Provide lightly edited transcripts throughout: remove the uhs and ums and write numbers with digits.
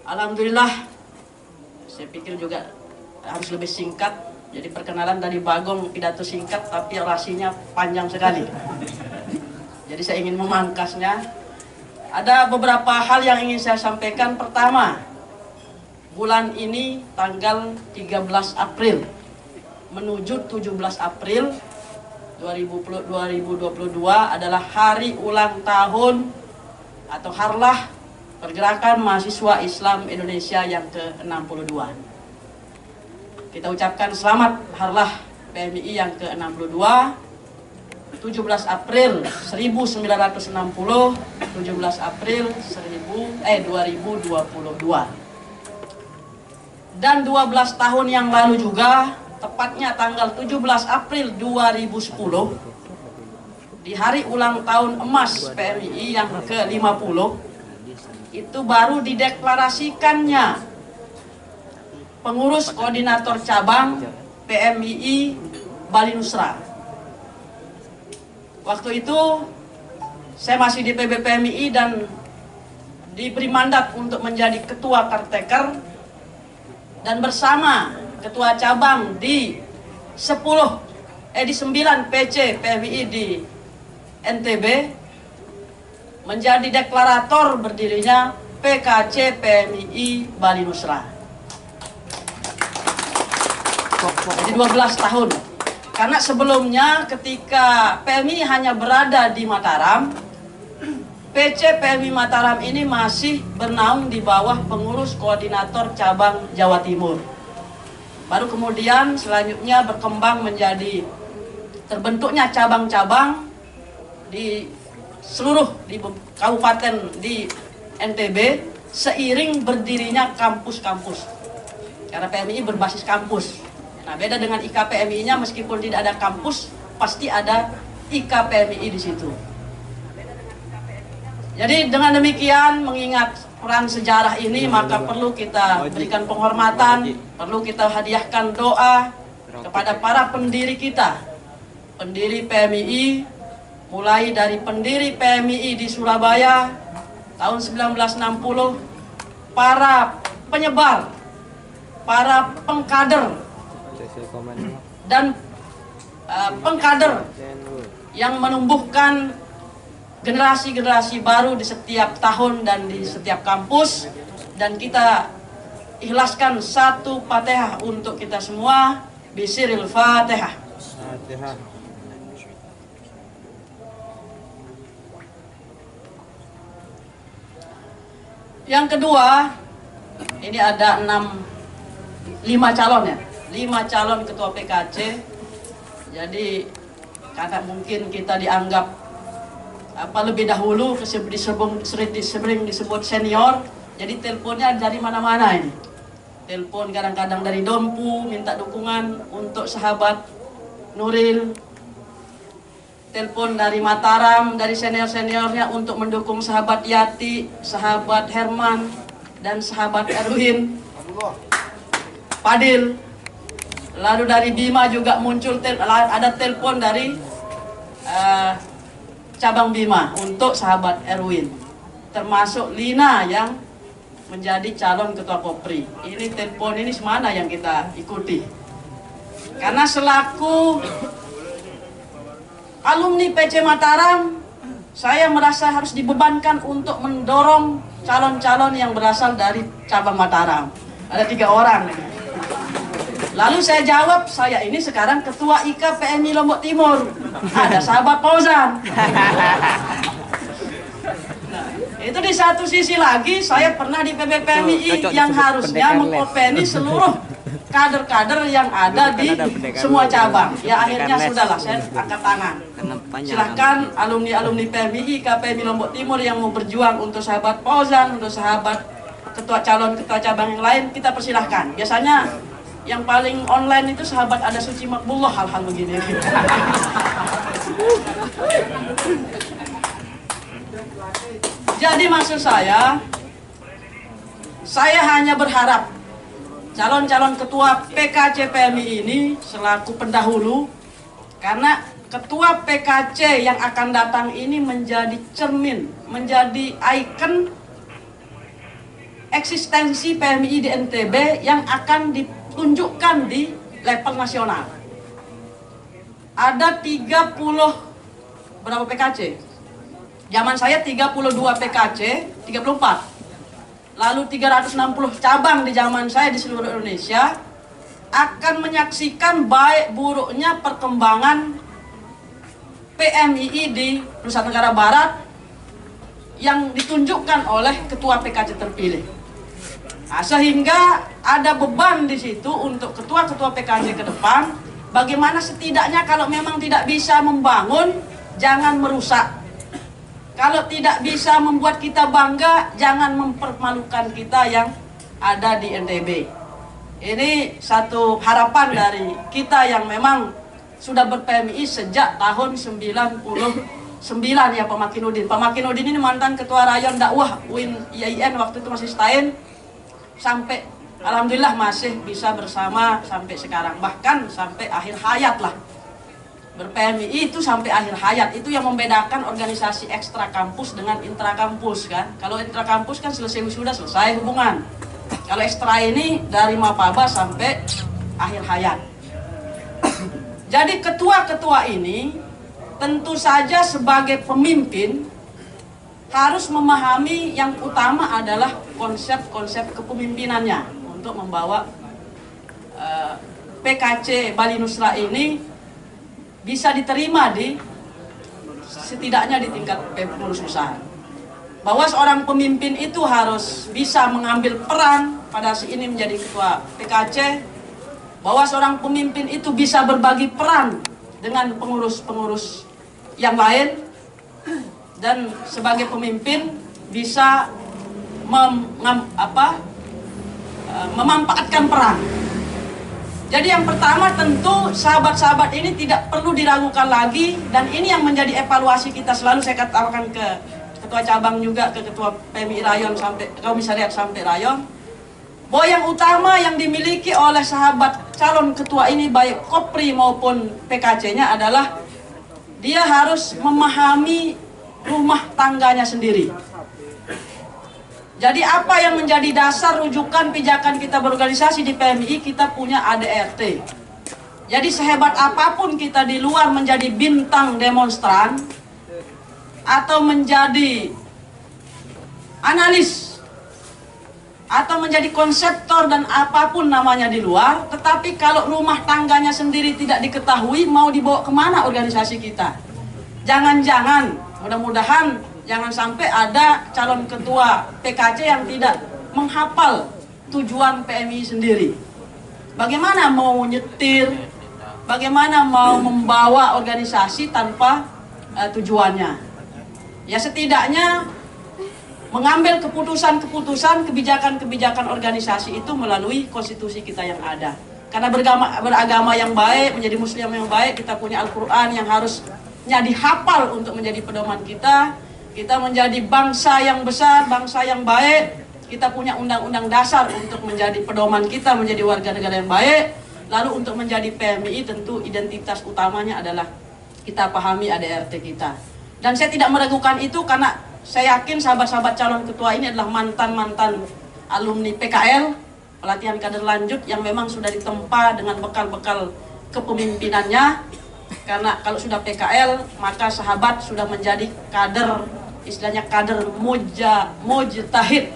Alhamdulillah, saya pikir juga harus lebih singkat. Jadi perkenalan dari Bagong pidato singkat tapi orasinya panjang sekali. Jadi saya ingin memangkasnya. Ada beberapa hal yang ingin saya sampaikan. Pertama, bulan ini tanggal 13 April menuju 17 April 2022 adalah hari ulang tahun atau harlah Pergerakan Mahasiswa Islam Indonesia yang ke-62. Kita ucapkan selamat harlah PMII yang ke-62, 17 April 1960, 17 April 2022. Dan 12 tahun yang lalu juga, tepatnya tanggal 17 April 2010, di hari ulang tahun emas PMII yang ke-50, itu baru dideklarasikannya pengurus koordinator cabang PMII Bali Nusra. Waktu itu saya masih di PB PMII dan diberi mandat untuk menjadi ketua Karteker, dan bersama ketua cabang di 9 PC PMII di NTB menjadi deklarator berdirinya PKC PMII Bali Nusra. Jadi 12 tahun. Karena sebelumnya ketika PMII hanya berada di Mataram, PC PMII Mataram ini masih bernaung di bawah pengurus koordinator cabang Jawa Timur. Baru kemudian selanjutnya berkembang menjadi terbentuknya cabang-cabang di seluruh di kabupaten di NTB seiring berdirinya kampus-kampus. Karena PMII berbasis kampus. Nah, beda dengan IKPMI-nya, meskipun tidak ada kampus, pasti ada IKPMI di situ. Jadi dengan demikian, mengingat peran sejarah ini, maka perlu kita berikan penghormatan, perlu kita hadiahkan doa kepada para pendiri kita, pendiri PMII, mulai dari pendiri PMII di Surabaya tahun 1960, para penyebar, para pengkader dan pengkader yang menumbuhkan generasi-generasi baru di setiap tahun dan di setiap kampus. Dan kita ikhlaskan satu Fatihah untuk kita semua. Bisiril Fatihah. Yang kedua, ini ada 5 calon ya, 5 calon ketua PKC. Jadi karena mungkin kita dianggap lebih dahulu sering disebut senior, jadi teleponnya dari mana-mana ini. Telepon kadang-kadang dari Dompu minta dukungan untuk sahabat Nuril. Telepon dari Mataram, dari senior-seniornya untuk mendukung sahabat Yati, sahabat Herman, dan sahabat Erwin, Padil. Lalu dari Bima juga muncul, ada telepon dari cabang Bima untuk sahabat Erwin. Termasuk Lina yang menjadi calon ketua Kopri. Ini telepon ini semana yang kita ikuti. Karena selaku alumni PC Mataram, saya merasa harus dibebankan untuk mendorong calon-calon yang berasal dari cabang Mataram. Ada 3 orang. Lalu saya jawab, saya ini sekarang ketua IK PMI Lombok Timur. Ada sahabat Fauzan. Nah, itu di satu sisi lagi, saya pernah di PBPMI yang harusnya mengopeni seluruh kader-kader yang ada di semua cabang. Ya akhirnya sudahlah, saya angkat tangan. Silahkan alumni-alumni PMII, KPMI Lombok Timur yang mau berjuang untuk sahabat Fauzan, untuk sahabat calon ketua cabang yang lain, kita persilahkan. Biasanya yang paling online itu sahabat ada Suci Makbullah, hal-hal begini. Jadi maksud saya hanya berharap calon-calon ketua PKC PMI ini selaku pendahulu, karena ketua PKC yang akan datang ini menjadi cermin, menjadi ikon eksistensi PMI di NTB yang akan ditunjukkan di level nasional. Ada 30 berapa PKC? Zaman saya 32 PKC, 34. Lalu 360 cabang di zaman saya di seluruh Indonesia akan menyaksikan baik buruknya perkembangan PMII di Nusa Tenggara Barat yang ditunjukkan oleh ketua PKC terpilih. Nah, sehingga ada beban di situ untuk ketua-ketua PKC ke depan, bagaimana setidaknya kalau memang tidak bisa membangun, jangan merusak. Kalau tidak bisa membuat kita bangga, jangan mempermalukan kita yang ada di NTB. Ini satu harapan dari kita yang memang sudah ber-PMI sejak tahun 99 ya Pak Makinudin. Pak Makinudin ini mantan ketua rayon dakwah UIN IAIN, waktu itu masih STAIN. Sampai alhamdulillah masih bisa bersama sampai sekarang, bahkan sampai akhir hayat lah. Ber-PMI itu sampai akhir hayat. Itu yang membedakan organisasi ekstra kampus dengan intra kampus kan. Kalau intra kampus kan selesai wisuda selesai hubungan. Kalau ekstra ini dari Mapaba sampai akhir hayat. Jadi ketua-ketua ini tentu saja sebagai pemimpin harus memahami yang utama adalah konsep-konsep kepemimpinannya untuk membawa PKC Bali Nusra ini bisa diterima di setidaknya di tingkat pengurus besar. Bahwa seorang pemimpin itu harus bisa mengambil peran pada saat ini menjadi ketua PKC, bahwa seorang pemimpin itu bisa berbagi peran dengan pengurus-pengurus yang lain, dan sebagai pemimpin bisa memanfaatkan peran. Jadi yang pertama tentu sahabat-sahabat ini tidak perlu diragukan lagi, dan ini yang menjadi evaluasi kita selalu saya katakan ke ketua cabang juga, ke ketua PMI rayon sampai komisariat sampai rayon, bahwa yang utama yang dimiliki oleh sahabat calon ketua ini baik Kopri maupun PKC-nya adalah dia harus memahami rumah tangganya sendiri. Jadi apa yang menjadi dasar rujukan pijakan kita berorganisasi di PMI, kita punya ADRT. Jadi sehebat apapun kita di luar menjadi bintang demonstran atau menjadi analis atau menjadi konseptor dan apapun namanya di luar, tetapi kalau rumah tangganya sendiri tidak diketahui, mau dibawa kemana organisasi kita? Jangan-jangan, mudah-mudahan jangan sampai ada calon ketua PKC yang tidak menghafal tujuan PMI sendiri. Bagaimana mau nyetir, bagaimana mau membawa organisasi tanpa tujuannya? Ya setidaknya mengambil keputusan-keputusan, kebijakan-kebijakan organisasi itu melalui konstitusi kita yang ada. Karena beragama yang baik, menjadi muslim yang baik, kita punya Al-Quran yang harusnya dihafal untuk menjadi pedoman kita. Kita menjadi bangsa yang besar, bangsa yang baik. Kita punya undang-undang dasar untuk menjadi pedoman kita, menjadi warga negara yang baik. Lalu untuk menjadi PMI tentu identitas utamanya adalah kita pahami ADRT kita. Dan saya tidak meragukan itu karena saya yakin sahabat-sahabat calon ketua ini adalah mantan-mantan alumni PKL, pelatihan kader lanjut yang memang sudah ditempa dengan bekal-bekal kepemimpinannya. Karena kalau sudah PKL, maka sahabat sudah menjadi kader, istilahnya kader mujtahid.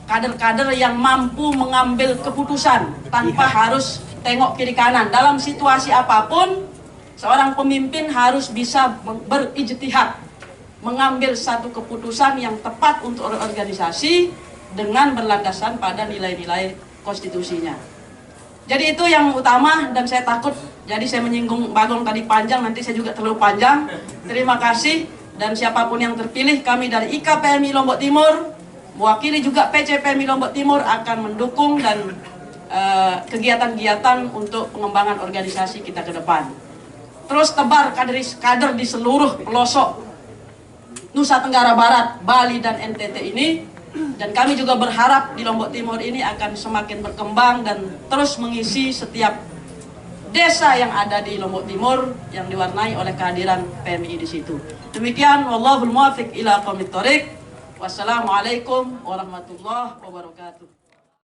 Kader-kader yang mampu mengambil keputusan tanpa harus tengok kiri kanan. Dalam situasi apapun, seorang pemimpin harus bisa berijtihad, mengambil satu keputusan yang tepat untuk organisasi dengan berlandasan pada nilai-nilai konstitusinya. Jadi itu yang utama, dan saya takut jadi saya menyinggung Bagong tadi panjang, nanti saya juga terlalu panjang. Terima kasih, dan siapapun yang terpilih, kami dari IKPMI Lombok Timur, mewakili juga PCPMI Lombok Timur akan mendukung dan kegiatan-kegiatan untuk pengembangan organisasi kita ke depan. Terus tebar kader di seluruh pelosok Nusa Tenggara Barat, Bali dan NTT ini, dan kami juga berharap di Lombok Timur ini akan semakin berkembang dan terus mengisi setiap desa yang ada di Lombok Timur yang diwarnai oleh kehadiran PMI di situ. Demikian, wallahul muwaffiq ila aqwamit thoriq. Wassalamualaikum warahmatullahi wabarakatuh.